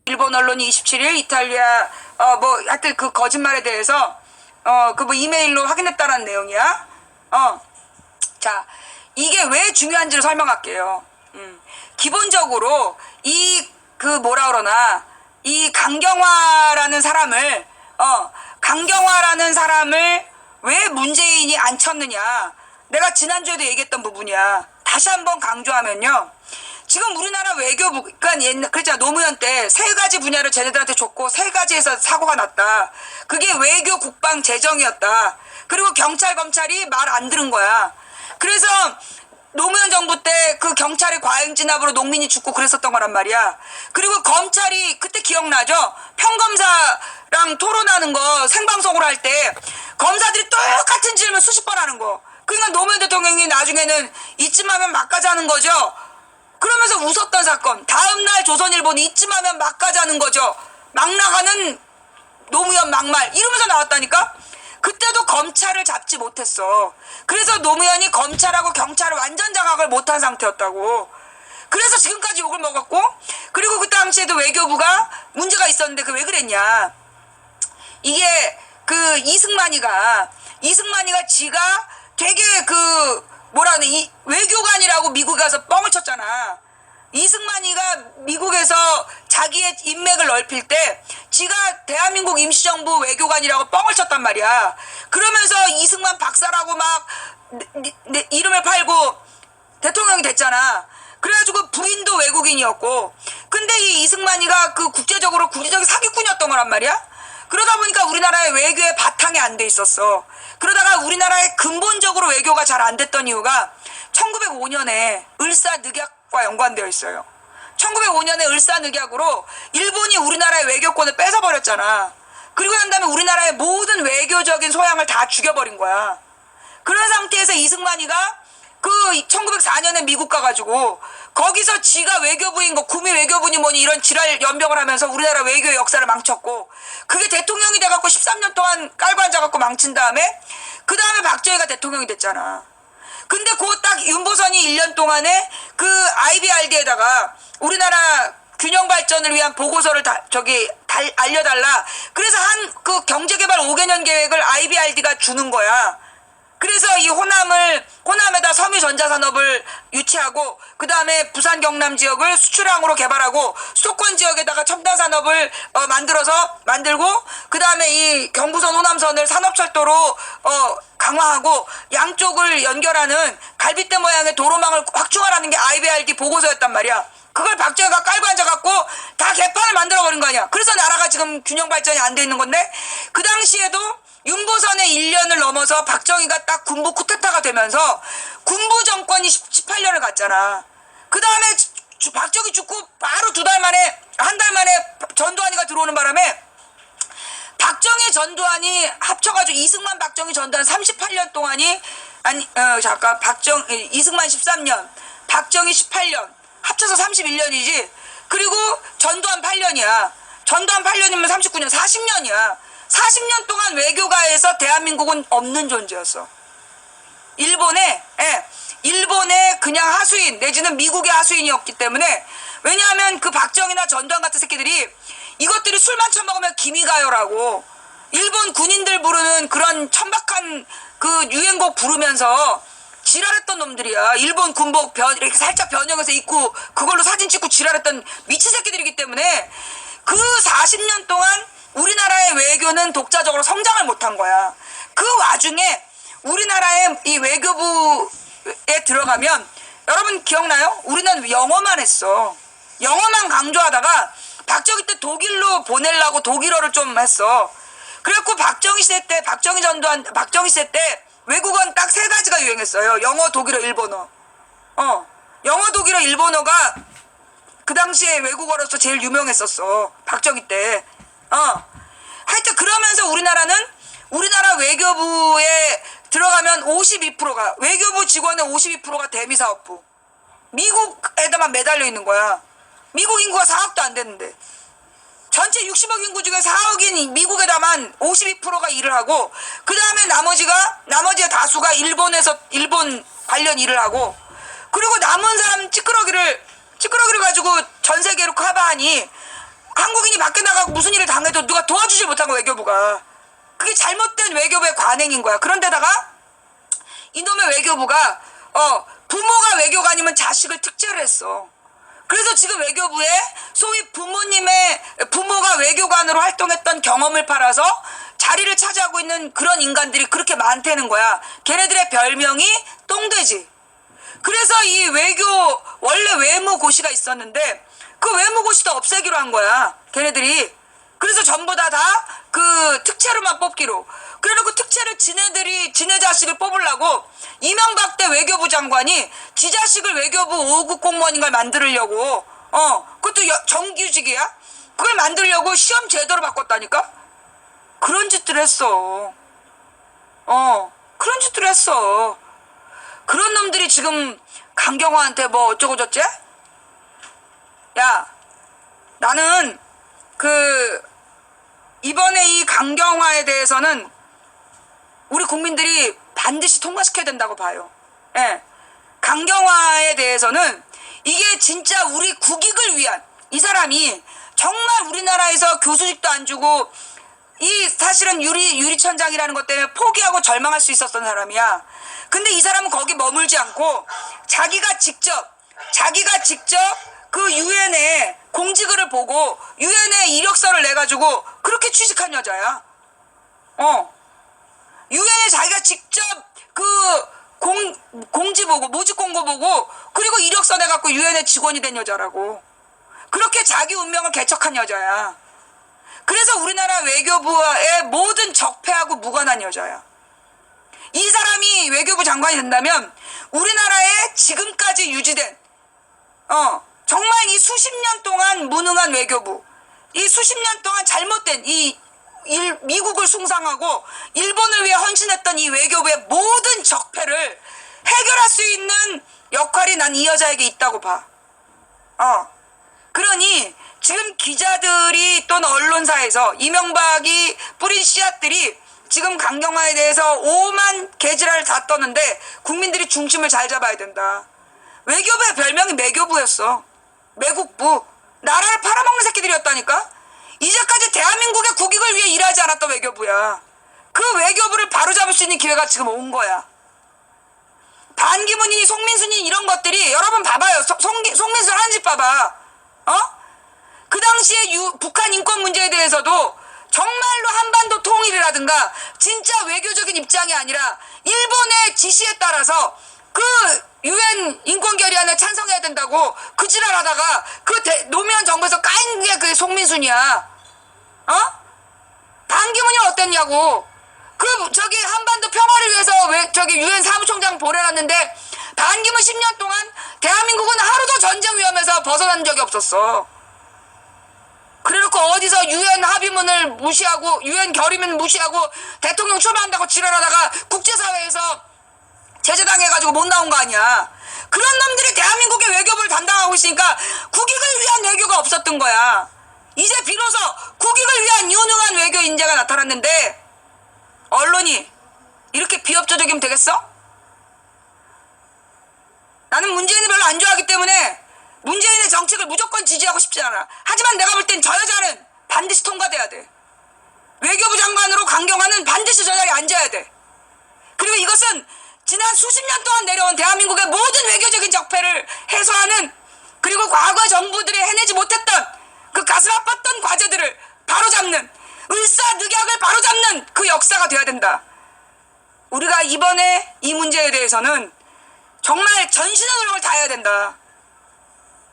일본 언론이 27일 이탈리아 하여튼 그 거짓말에 대해서 이메일로 확인했다라는 내용이야. 자, 이게 왜 중요한지를 설명할게요. 기본적으로 이 강경화라는 사람을 왜 문재인이 안 쳤느냐. 내가 지난주에도 얘기했던 부분이야. 다시 한번 강조하면요. 지금 우리나라 외교부, 그러니까 그랬잖아. 노무현 때 세 가지 분야를 쟤네들한테 줬고 세 가지에서 사고가 났다. 그게 외교, 국방, 재정이었다. 그리고 경찰, 검찰이 말 안 들은 거야. 그래서 노무현 정부 때 그 경찰의 과잉 진압으로 농민이 죽고 그랬었던 거란 말이야. 그리고 검찰이 그때 기억나죠? 평검사랑 토론하는 거 생방송으로 할 때 검사들이 똑같은 질문 수십 번 하는 거. 그러니까 노무현 대통령이 나중에는 이쯤 하면 막가자는 거죠. 그러면서 웃었던 사건. 다음날 조선일보는 이쯤 하면 막가자는 거죠. 막 나가는 노무현 막말 이러면서 나왔다니까. 그때도 검찰을 잡지 못했어. 그래서 노무현이 검찰하고 경찰을 완전 장악을 못한 상태였다고. 그래서 지금까지 욕을 먹었고, 그리고 그 당시에도 외교부가 문제가 있었는데 그 왜 그랬냐. 이게 이승만이가 지가 되게 외교관이라고 미국에 가서 뻥을 쳤잖아. 이승만이가 미국에서 자기의 인맥을 넓힐 때 지가 대한민국 임시정부 외교관이라고 뻥을 쳤단 말이야. 그러면서 이승만 박사라고 막 이름을 팔고 대통령이 됐잖아. 그래가지고 부인도 외국인이었고. 근데 이 이승만이가 국제적인 사기꾼이었던 거란 말이야. 그러다 보니까 우리나라의 외교의 바탕이 안 돼 있었어. 그러다가 우리나라의 근본적으로 외교가 잘 안 됐던 이유가 1905년에 을사늑약과 연관되어 있어요. 1905년에 을사늑약으로 일본이 우리나라의 외교권을 뺏어버렸잖아. 그리고 난 다음에 우리나라의 모든 외교적인 소양을 다 죽여버린 거야. 그런 상태에서 이승만이가 1904년에 미국 가가지고 거기서 지가 외교부인 거 구미 외교부니 뭐니 이런 지랄 연병을 하면서 우리나라 외교의 역사를 망쳤고, 그게 대통령이 돼갖고 13년 동안 깔고 앉아갖고 망친 다음에 그 다음에 박정희가 대통령이 됐잖아. 근데 딱 윤보선이 1년 동안에 IBRD에다가 우리나라 균형 발전을 위한 보고서를 알려달라. 그래서 그 경제개발 5개년 계획을 IBRD가 주는 거야. 그래서 이 호남에다 섬유전자산업을 유치하고, 그 다음에 부산 경남 지역을 수출항으로 개발하고, 수도권 지역에다가 첨단산업을 만들고, 그 다음에 이 경부선 호남선을 산업철도로 강화하고, 양쪽을 연결하는 갈빗대 모양의 도로망을 확충하라는 게 IBRD 보고서였단 말이야. 그걸 박정희가 깔고 앉아갖고 다 개판을 만들어버린 거 아니야. 그래서 나라가 지금 균형 발전이 안 돼 있는 건데, 그 당시에도 윤보선의 1년을 넘어서 박정희가 딱 군부 쿠데타가 되면서 군부 정권이 18년을 갔잖아. 그 다음에 박정희 죽고 바로 한 달 만에 전두환이가 들어오는 바람에 박정희 전두환이 합쳐가지고 이승만 박정희 전두환 38년 동안이 이승만 13년 박정희 18년 합쳐서 31년이지. 그리고 전두환 8년이야. 전두환 8년이면 39년 40년이야. 40년 동안 외교가에서 대한민국은 없는 존재였어. 일본의 그냥 하수인 내지는 미국의 하수인이었기 때문에. 왜냐하면 그 박정희나 전두환 같은 새끼들이 이것들이 술만 처먹으면 기미가요라고 일본 군인들 부르는 그런 천박한 그 유행곡 부르면서 지랄했던 놈들이야. 일본 군복 이렇게 살짝 변형해서 입고 그걸로 사진 찍고 지랄했던 미친 새끼들이기 때문에 그 40년 동안 우리나라의 외교는 독자적으로 성장을 못한 거야. 그 와중에 우리나라의 이 외교부에 들어가면 여러분 기억나요? 우리는 영어만 했어. 영어만 강조하다가 박정희 때 독일로 보내려고 독일어를 좀 했어. 그래갖고 박정희 시대 때 외국어는 딱 3가지가 유행했어요. 영어, 독일어, 일본어. 영어, 독일어, 일본어가 그 당시에 외국어로서 제일 유명했었어. 박정희 때. 하여튼 그러면서 우리나라 외교부에 들어가면 52%가, 외교부 직원의 52%가 대미사업부. 미국에다만 매달려 있는 거야. 미국 인구가 4억도 안 됐는데. 전체 60억 인구 중에 4억인 미국에다만 52%가 일을 하고, 그 다음에 나머지의 다수가 일본 관련 일을 하고, 그리고 남은 사람 찌끄러기를 가지고 전 세계로 커버하니, 한국인이 밖에 나가고 무슨 일을 당해도 누가 도와주질 못한 거야, 외교부가. 그게 잘못된 외교부의 관행인 거야. 그런데다가 이놈의 외교부가 부모가 외교관이면 자식을 특제를 했어. 그래서 지금 외교부에 소위 부모가 외교관으로 활동했던 경험을 팔아서 자리를 차지하고 있는 그런 인간들이 그렇게 많다는 거야. 걔네들의 별명이 똥돼지. 그래서 이 원래 외무고시가 있었는데 그 외무고시도 없애기로 한 거야, 걔네들이. 그래서 전부 다 그 특채로만 뽑기로. 그래놓고 특채를 지네 자식을 뽑으려고 이명박 때 외교부 장관이 지 자식을 외교부 5급 공무원인 걸 만들려고, 그것도 정규직이야? 그걸 만들려고 시험 제도로 바꿨다니까? 그런 짓들 했어. 그런 짓들 했어. 그런 놈들이 지금 강경화한테 뭐 어쩌고 저쩌? 야, 나는 이번에 이 강경화에 대해서는 우리 국민들이 반드시 통과시켜야 된다고 봐요. 예. 강경화에 대해서는 이게 진짜 우리 국익을 위한, 이 사람이 정말 우리나라에서 교수직도 안 주고 사실은 유리천장이라는 것 때문에 포기하고 절망할 수 있었던 사람이야. 근데 이 사람은 거기 머물지 않고 자기가 직접 그 유엔에 공지글을 보고 유엔에 이력서를 내가지고 그렇게 취직한 여자야. 유엔에 자기가 직접 그 공지 보고 모집 공고 보고 그리고 이력서 내갖고 유엔의 직원이 된 여자라고. 그렇게 자기 운명을 개척한 여자야. 그래서 우리나라 외교부의 모든 적폐하고 무관한 여자야. 이 사람이 외교부 장관이 된다면 우리나라에 지금까지 유지된 정말 이 수십 년 동안 무능한 외교부, 이 수십 년 동안 잘못된 미국을 숭상하고 일본을 위해 헌신했던 이 외교부의 모든 적폐를 해결할 수 있는 역할이 난 이 여자에게 있다고 봐. 그러니 지금 기자들이 또는 언론사에서 이명박이 뿌린 씨앗들이 지금 강경화에 대해서 오만 개지랄을 다 떠는데 국민들이 중심을 잘 잡아야 된다. 외교부의 별명이 매교부였어. 매국부. 나라를 팔아먹는 새끼들이었다니까. 이제까지 대한민국의 국익을 위해 일하지 않았던 외교부야. 그 외교부를 바로잡을 수 있는 기회가 지금 온 거야. 반기문이니 송민수니 이런 것들이, 여러분 봐봐요. 송민수 하는 짓 봐봐. 그 당시에 북한 인권 문제에 대해서도 정말로 한반도 통일이라든가 진짜 외교적인 입장이 아니라 일본의 지시에 따라서 그 UN 인권 결의안에 찬성해야 된다고 그 지랄하다가 그 노무현 정부에서 까인 게 그게 송민순이야. 반기문이 어땠냐고. 저기 한반도 평화를 위해서 저기 UN 사무총장 보내놨는데 반기문 10년 동안 대한민국은 하루도 전쟁 위험에서 벗어난 적이 없었어. 그래놓고 어디서 UN 합의문을 무시하고 UN 결의문 무시하고 대통령 출마한다고 지랄하다가 국제사회에서 제재당해가지고 못 나온 거 아니야. 그런 놈들이 대한민국의 외교부를 담당하고 있으니까 국익을 위한 외교가 없었던 거야. 이제 비로소 국익을 위한 유능한 외교 인재가 나타났는데 언론이 이렇게 비협조적이면 되겠어? 나는 문재인을 별로 안 좋아하기 때문에 문재인의 정책을 무조건 지지하고 싶지 않아. 하지만 내가 볼 땐 저 여자는 반드시 통과돼야 돼. 외교부 장관으로 강경화는 반드시 저 자리에 앉아야 돼. 그리고 이것은 지난 수십 년 동안 내려온 대한민국의 모든 외교적인 적폐를 해소하는, 그리고 과거 정부들이 해내지 못했던 그 가슴 아팠던 과제들을 바로잡는, 을사늑약을 바로잡는 그 역사가 돼야 된다. 우리가 이번에 이 문제에 대해서는 정말 전신의 노력을 다해야 된다.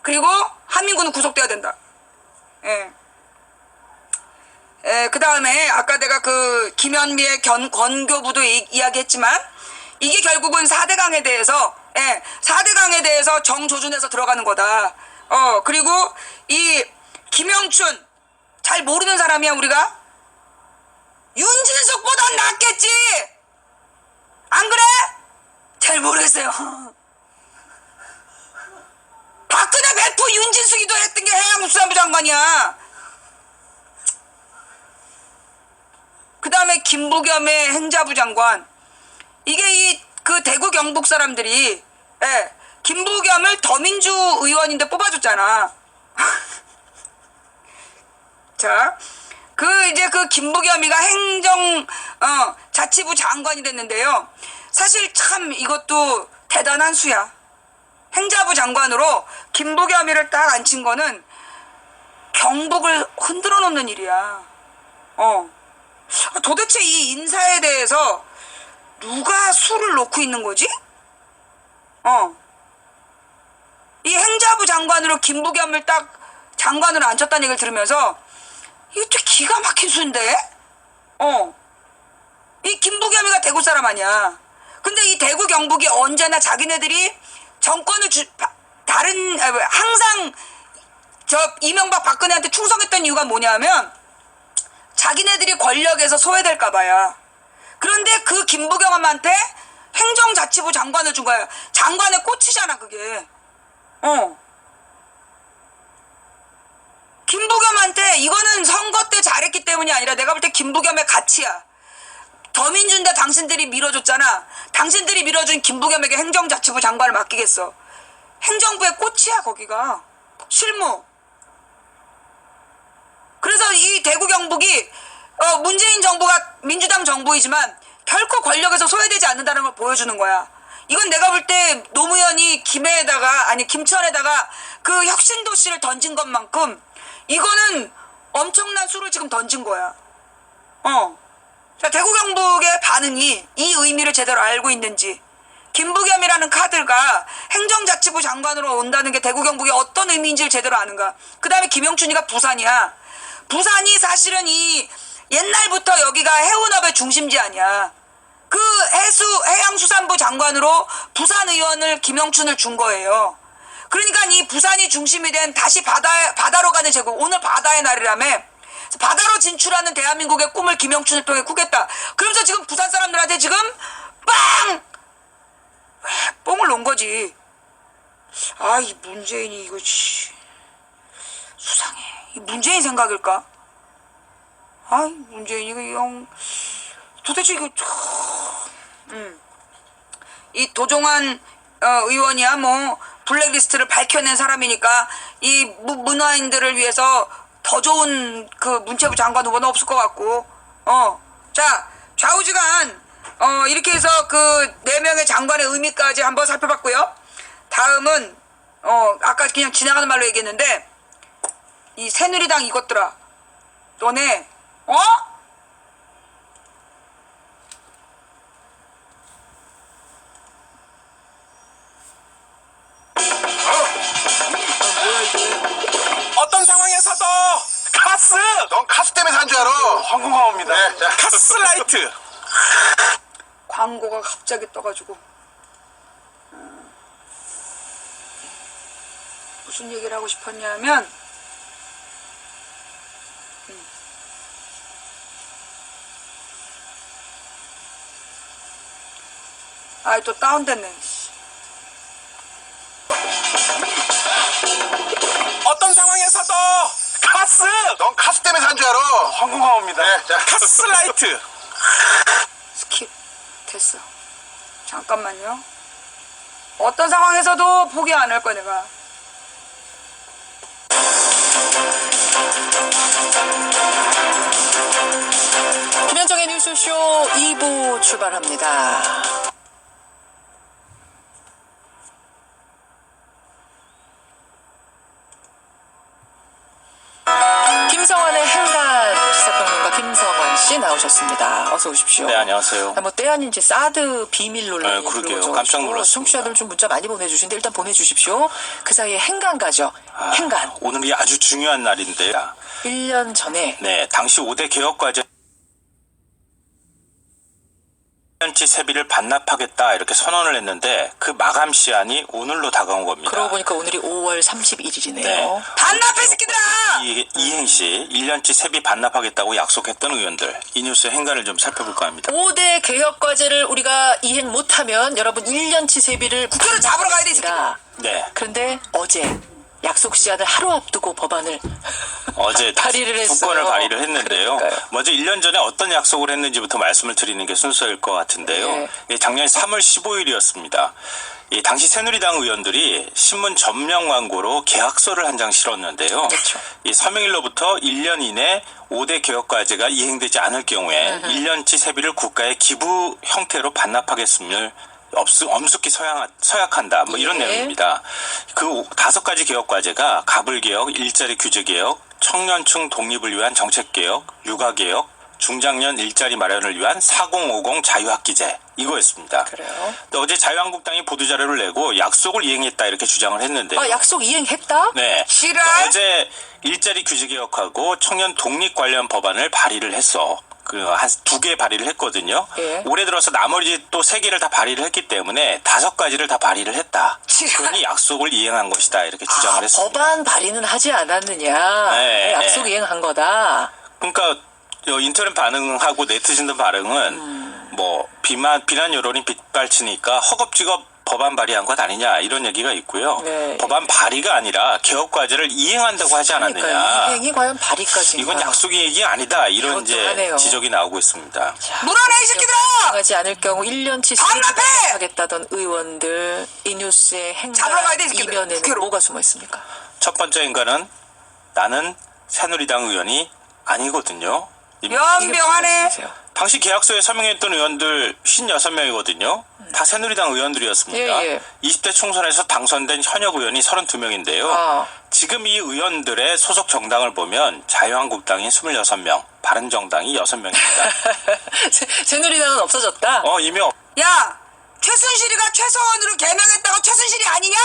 그리고 한민군은 구속돼야 된다. 그 다음에 아까 내가 그 김현미의 권교부도 이야기했지만 이게 결국은 4대강에 대해서 4대강에 대해서 정조준해서 들어가는 거다. 그리고 이 김영춘 잘 모르는 사람이야. 우리가 윤진숙보단 낫겠지. 안 그래? 잘 모르겠어요. 박근혜 배프 윤진숙이도 했던 게 해양수산부 장관이야. 그 다음에 김부겸의 행자부 장관. 이게 그 대구 경북 사람들이 김부겸을 더민주 의원인데 뽑아줬잖아. 자, 이제 그 김부겸이가 자치부 장관이 됐는데요. 사실 참 이것도 대단한 수야. 행자부 장관으로 김부겸이를 딱 앉힌 거는 경북을 흔들어 놓는 일이야. 도대체 이 인사에 대해서 누가 수를 놓고 있는 거지? 이 행자부 장관으로 김부겸을 딱 장관으로 앉혔다는 얘기를 들으면서 이것도 기가 막힌 수인데? 이 김부겸이가 대구 사람 아니야. 근데 이 대구 경북이 언제나 자기네들이 정권을 항상 이명박 박근혜한테 충성했던 이유가 뭐냐면 자기네들이 권력에서 소외될까봐야. 그런데 그 김부겸한테 행정자치부 장관을 준 거야. 장관의 꽃이잖아 그게. 김부겸한테 이거는 선거 때 잘했기 때문이 아니라 내가 볼 때 김부겸의 가치야. 더민주인데 당신들이 밀어줬잖아. 당신들이 밀어준 김부겸에게 행정자치부 장관을 맡기겠어. 행정부의 꽃이야 거기가. 실무. 그래서 이 대구 경북이 문재인 정부가 민주당 정부이지만 결코 권력에서 소외되지 않는다는 걸 보여주는 거야. 이건 내가 볼 때 노무현이 김천에다가 그 혁신도시를 던진 것만큼 이거는 엄청난 수를 지금 던진 거야. 자, 대구 경북의 반응이 이 의미를 제대로 알고 있는지, 김부겸이라는 카드가 행정자치부 장관으로 온다는 게 대구 경북의 어떤 의미인지를 제대로 아는가. 그 다음에 김영춘이가 부산이야. 부산이 사실은 이 옛날부터 여기가 해운업의 중심지 아니야. 그 해양수산부 장관으로 부산 의원을 김영춘을 준 거예요. 그러니까 이 부산이 중심이 된 다시 바다로 가는 제국, 오늘 바다의 날이라며 바다로 진출하는 대한민국의 꿈을 김영춘을 통해 꾸겠다. 그러면서 지금 부산 사람들한테 지금 뽕을 놓은 거지. 이 문재인이 이거 수상해. 이 문재인 생각일까? 문재인이 이거 도대체 이거 이 도종환 의원이야 뭐 블랙리스트를 밝혀낸 사람이니까 이 문화인들을 위해서 더 좋은 그 문체부 장관 후보는 없을 것 같고, 자, 좌우지간, 이렇게 해서 그 4명의 장관의 의미까지 한번 살펴봤고요. 다음은, 아까 그냥 지나가는 말로 얘기했는데, 이 새누리당 이것들아, 너네, 어떤 상황에서도 카스! 넌 카스 때문에 산 줄 알아. 황궁화호입니다. 네, 자. 카스라이트! 광고가 갑자기 떠가지고, 무슨 얘기를 하고 싶었냐면, 또 다운됐네. 어떤 상황에서도 카스! 넌 카스 때문에 산 줄 알아. 황궁화호입니다. 네, 자. 카스라이트! 스킵. 됐어. 잠깐만요. 어떤 상황에서도 포기 안 할 거야, 내가. 김현정의 뉴스쇼 2부 출발합니다. 김성환의 행간 시사평론가 김성환 씨 나오셨습니다. 어서 오십시오. 네, 안녕하세요. 뭐 때 아닌지 사드 비밀 논란이 네, 그러게요. 불거져가지고 깜짝 놀랐습니다. 청취자들 좀 문자 많이 보내주시는데 일단 보내주십시오. 그 사이에 행간 가죠. 행간. 오늘이 아주 중요한 날인데요. 1년 전에 네, 당시 5대 개혁과제 1년치 세비를 반납하겠다 이렇게 선언을 했는데 그 마감 시한이 오늘로 다가온 겁니다. 그러고 보니까 오늘이 5월 31일이네요. 네. 반납해, 새끼들아! 이행시 1년치 세비 반납하겠다고 약속했던 의원들, 이 뉴스 행간을 좀 살펴볼까 합니다. 5대 개혁 과제를 우리가 이행 못하면 여러분 1년치 세비를 국회로 잡으러 가야 돼, 이 반납합니다. 네, 그런데 어제 약속 시한을 하루 앞두고 법안을 어제 발의를 했어요. 두 건을 발의를 했는데요. 그러니까요. 먼저 1년 전에 어떤 약속을 했는지부터 말씀을 드리는 게 순서일 것 같은데요. 네. 예, 작년 3월 15일이었습니다. 당시 새누리당 의원들이 신문 전면 광고로 계약서를 한 장 실었는데요. 그렇죠. 이 서명일로부터 1년 이내 5대 개혁과제가 이행되지 않을 경우에 1년치 세비를 국가의 기부 형태로 반납하겠음을 엄숙히 서약한다. 뭐 이런 예. 내용입니다. 그 5가지 개혁과제가 가불개혁, 일자리 규제개혁, 청년층 독립을 위한 정책개혁, 육아개혁, 중장년 일자리 마련을 위한 4050 자유학기제 이거였습니다. 그래요. 또 어제 자유한국당이 보도자료를 내고 약속을 이행했다 이렇게 주장을 했는데 약속 이행했다? 네. 싫어? 어제 일자리 규제 개혁하고 청년 독립 관련 법안을 발의를 했어. 한 2개 발의를 했거든요. 예. 올해 들어서 나머지 또 3개를 다 발의를 했기 때문에 5가지를 다 발의를 했다. 그러니 약속을 이행한 것이다. 이렇게 주장을 했습니다. 법안 발의는 하지 않았느냐. 네, 약속 네. 이행한 거다. 그러니까 인터넷 반응하고 네티즌들 반응은 뭐 비난 여론이 빗발치니까 허겁지겁 법안 발의한 것 아니냐 이런 얘기가 있고요. 네. 법안 발의가 아니라 개혁 과제를 이행한다고 하지 않았느냐. 그러니까 이행이 과연 발의까지인가. 이건 약속 얘기 아니다. 이런 그것도 이제 하네요. 지적이 나오고 있습니다. 물어내, 이 새끼들아! 하지 않을 경우 1년치 반납해! 하겠다던 의원들 이 뉴스의 잡으러 가야 행간 돼, 이 새끼들. 이면에는 국회로. 뭐가 숨어 있습니까? 첫 번째 인간은 나는 새누리당 의원이 아니거든요. 연병하네. 당시 계약서에 서명했던 의원들 56명이거든요. 다 새누리당 의원들이었습니다. 예, 예. 20대 총선에서 당선된 현역 의원이 32명인데요. 아. 지금 이 의원들의 소속 정당을 보면 자유한국당이 26명, 바른정당이 6명입니다. 새누리당은 없어졌다. 이미 야, 최순실이가 최서원으로 개명했다고 최순실이 아니냐?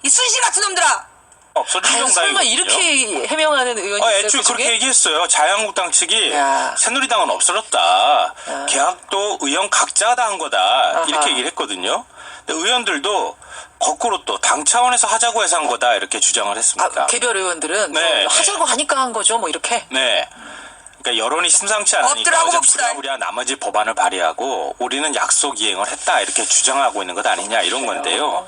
이 순실 같은 놈들아! 없어진 아유, 정당이거든요. 설마 이렇게 해명하는 의원이 있어요? 애초에 그중에? 그렇게 얘기했어요. 자유한국당 측이 야. 새누리당은 없어졌다. 계약도 의원 각자가 다 한 거다. 아하. 이렇게 얘기를 했거든요. 근데 의원들도 거꾸로 또 당 차원에서 하자고 해서 한 거다. 이렇게 주장을 했습니다. 개별 의원들은 네, 뭐 하자고 하니까 한 거죠. 뭐 이렇게. 네. 그러니까 여론이 심상치 않으니까 엎드라고 어제 봅시다. 부랴부랴 나머지 법안을 발의하고 우리는 약속 이행을 했다. 이렇게 주장하고 있는 것 아니냐 이런 건데요.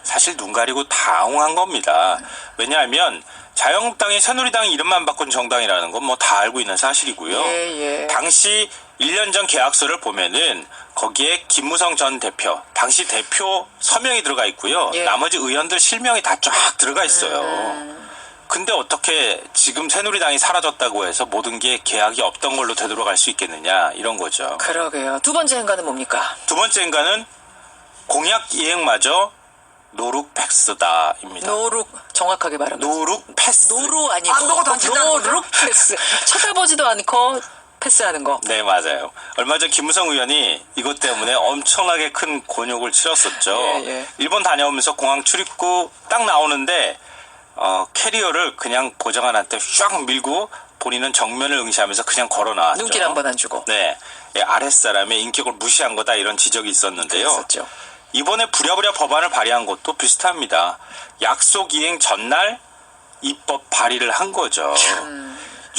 사실 눈 가리고 당황한 겁니다. 왜냐하면 자유한국당이 새누리당 이름만 바꾼 정당이라는 건 뭐 다 알고 있는 사실이고요. 예. 당시 1년 전 계약서를 보면은 거기에 김무성 전 대표, 당시 대표 서명이 들어가 있고요. 예. 나머지 의원들 실명이 다 쫙 들어가 있어요. 근데 어떻게 지금 새누리당이 사라졌다고 해서 모든 게 계약이 없던 걸로 되돌아갈 수 있겠느냐 이런 거죠. 그러게요. 두 번째 행간은 뭡니까? 두 번째 행간은 공약 이행마저 노룩 패스다입니다. 노룩 정확하게 말하면 노룩 패스. 노루 아니고 안 보고 던진다는 거죠? 노룩 패스. 쳐다보지도 않고 패스하는 거. 네, 맞아요. 얼마 전 김무성 의원이 이것 때문에 엄청나게 큰 곤욕을 치렀었죠. 예. 일본 다녀오면서 공항 출입구 딱 나오는데 캐리어를 그냥 보좌관한테 쫙 밀고 본인은 정면을 응시하면서 그냥 걸어 나왔죠. 눈길 한 번 안 주고. 네, 아랫사람의 인격을 무시한 거다 이런 지적이 있었는데요. 그랬었죠. 이번에 부랴부랴 법안을 발의한 것도 비슷합니다. 약속 이행 전날 입법 발의를 한 거죠.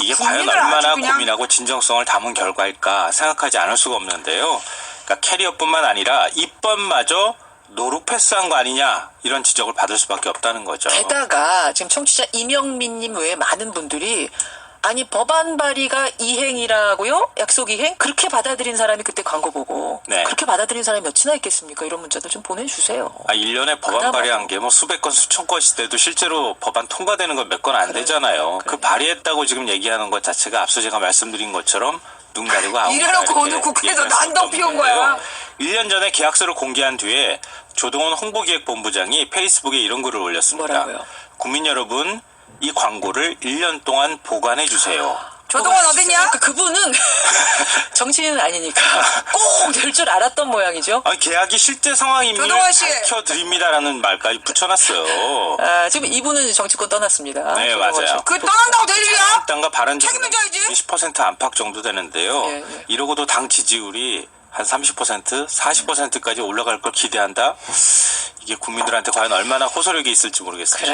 이게 과연 고민을 얼마나 아주 그냥- 고민하고 진정성을 담은 결과일까 생각하지 않을 수가 없는데요. 그러니까 캐리어뿐만 아니라 입법마저 노룩 패스한 거 아니냐 이런 지적을 받을 수밖에 없다는 거죠. 게다가 지금 청취자 이명민님 외에 많은 분들이 아니 법안 발의가 이행이라고요? 약속 이행? 그렇게 받아들인 사람이 그때 광고 보고 네. 그렇게 받아들인 사람이 몇이나 있겠습니까? 이런 문자들 좀 보내주세요. 1년에 법안 그나마 발의한 게 뭐 수백 건 수천 건씩 돼도 실제로 법안 통과되는 건 몇 건 안 되잖아요. 그 발의했다고 지금 얘기하는 것 자체가 앞서 제가 말씀드린 것처럼 눈 가리고 아웅 이래놓고 오늘 국회에서 난동 피운 거야. 1년 전에 계약서를 공개한 뒤에 조동원 홍보기획본부장이 페이스북에 이런 글을 올렸습니다. 뭐라고요? 국민 여러분, 이 광고를 1년 동안 보관해 주세요. 조동원 어딨냐? 그분은 정치인은 아니니까 꼭 될 줄 알았던 모양이죠. 계약이 실제 상황임을 조동원 씨. 밝혀드립니다라는 말까지 붙여놨어요. 지금 이분은 정치권 떠났습니다. 네, 조동원 맞아요. 씨. 그 떠난다고 될 일이야? 당과 바른정당 책임을 져야지. 20% 안팎 정도 되는데요. 예. 이러고도 당 지지율이 한 30%, 40%까지 올라갈 걸 기대한다? 이게 국민들한테 과연 얼마나 호소력이 있을지 모르겠습니다.